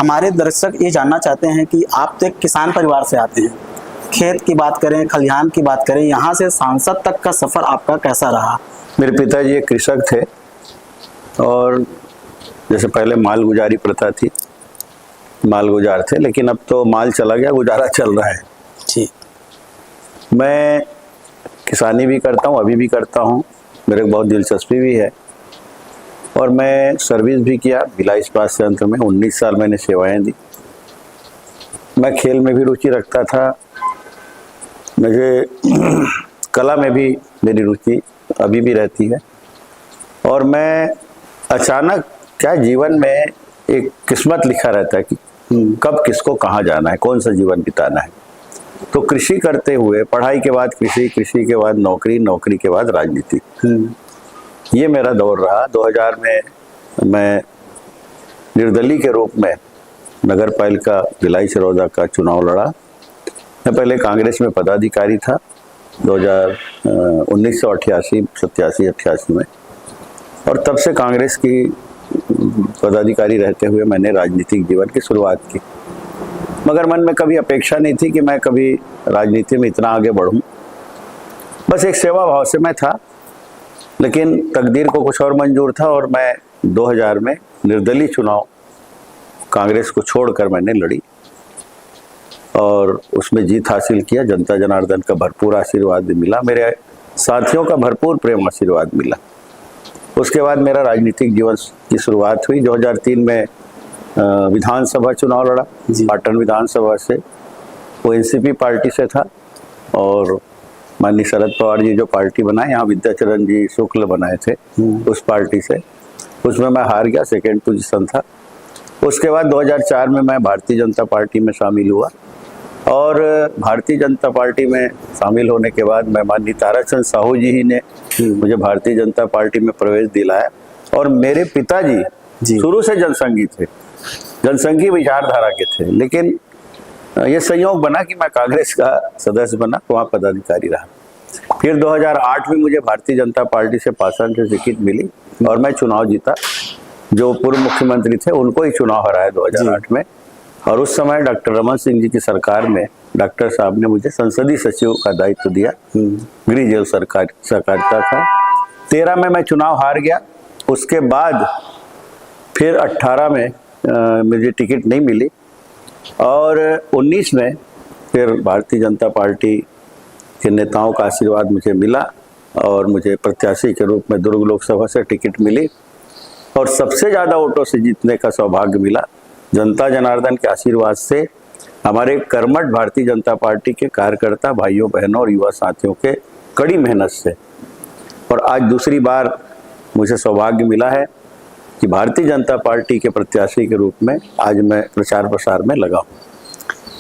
हमारे दर्शक ये जानना चाहते हैं कि आप तो एक किसान परिवार से आते हैं, खेत की बात करें, खलिहान की बात करें, यहाँ से सांसद तक का सफर आपका कैसा रहा? मेरे पिताजी एक कृषक थे और जैसे पहले माल गुजारी प्रथा थी, माल गुजार थे, लेकिन अब तो माल चला गया, गुजारा चल रहा है। जी। मैं किसानी भी करता हूँ, अभी भी करता हूँ, मेरे को बहुत दिलचस्पी भी है और मैं सर्विस भी किया भिलाई इस्पात संयंत्र में। 19 साल मैंने सेवाएं दी। मैं खेल में भी रुचि रखता था, मुझे कला में भी मेरी रुचि अभी भी रहती है। और मैं अचानक क्या जीवन में एक किस्मत लिखा रहता है कि कब किसको कहाँ जाना है, कौन सा जीवन बिताना है। तो कृषि करते हुए पढ़ाई के बाद कृषि, कृषि के बाद नौकरी, नौकरी के बाद राजनीति, ये मेरा दौर रहा। 2000 में मैं निर्दलीय के रूप में नगर पालिका भिलाई सिरौदा का चुनाव लड़ा। मैं पहले कांग्रेस में पदाधिकारी था 1988, 87-88 में, और तब से कांग्रेस की पदाधिकारी रहते हुए मैंने राजनीतिक जीवन की शुरुआत की। मगर मन में कभी अपेक्षा नहीं थी कि मैं कभी राजनीति में इतना आगे बढ़ूं। बस एक सेवा भाव से मैं था, लेकिन तकदीर को कुछ और मंजूर था और मैं 2000 में निर्दलीय चुनाव कांग्रेस को छोड़कर मैंने लड़ी और उसमें जीत हासिल किया। जनता जनार्दन का भरपूर आशीर्वाद भी मिला, मेरे साथियों का भरपूर प्रेम आशीर्वाद मिला। उसके बाद मेरा राजनीतिक जीवन की शुरुआत हुई। 2003 में विधानसभा चुनाव लड़ा, पाटन विधानसभा से। वो एनसीपी पार्टी से था और माननीय शरद पवार जी जो पार्टी बनाए, यहाँ विद्याचरण जी शुक्ल बनाए थे, उस पार्टी से। उसमें मैं हार गया, सेकेंड पोजीशन था। उसके बाद 2004 में मैं भारतीय जनता पार्टी में शामिल हुआ और भारतीय जनता पार्टी में शामिल होने के बाद मैं माननीय ताराचंद साहू जी ही ने मुझे भारतीय जनता पार्टी में प्रवेश दिलाया। और मेरे पिताजी शुरू से जनसंघी थे, जनसंघी विचारधारा के थे, लेकिन ये संयोग बना कि मैं कांग्रेस का सदस्य बना, वहाँ पदाधिकारी रहा। फिर 2008 में मुझे भारतीय जनता पार्टी से पासवान से टिकट मिली और मैं चुनाव जीता। जो पूर्व मुख्यमंत्री थे उनको ही चुनाव हराया 2008 में। और उस समय डॉक्टर रमन सिंह जी की सरकार में डॉक्टर साहब ने मुझे संसदीय सचिव का दायित्व दिया, गृह जेल सहकारिता था। 13 में मैं चुनाव हार गया। उसके बाद फिर 18 में मुझे टिकट नहीं मिली और 19 में फिर भारतीय जनता पार्टी के नेताओं का आशीर्वाद मुझे मिला और मुझे प्रत्याशी के रूप में दुर्ग लोकसभा से टिकट मिली और सबसे ज़्यादा वोटों से जीतने का सौभाग्य मिला जनता जनार्दन के आशीर्वाद से, हमारे कर्मठ भारतीय जनता पार्टी के कार्यकर्ता भाइयों बहनों और युवा साथियों के कड़ी मेहनत से। और आज दूसरी बार मुझे सौभाग्य मिला है कि भारतीय जनता पार्टी के प्रत्याशी के रूप में आज मैं प्रचार प्रसार में लगा हूँ।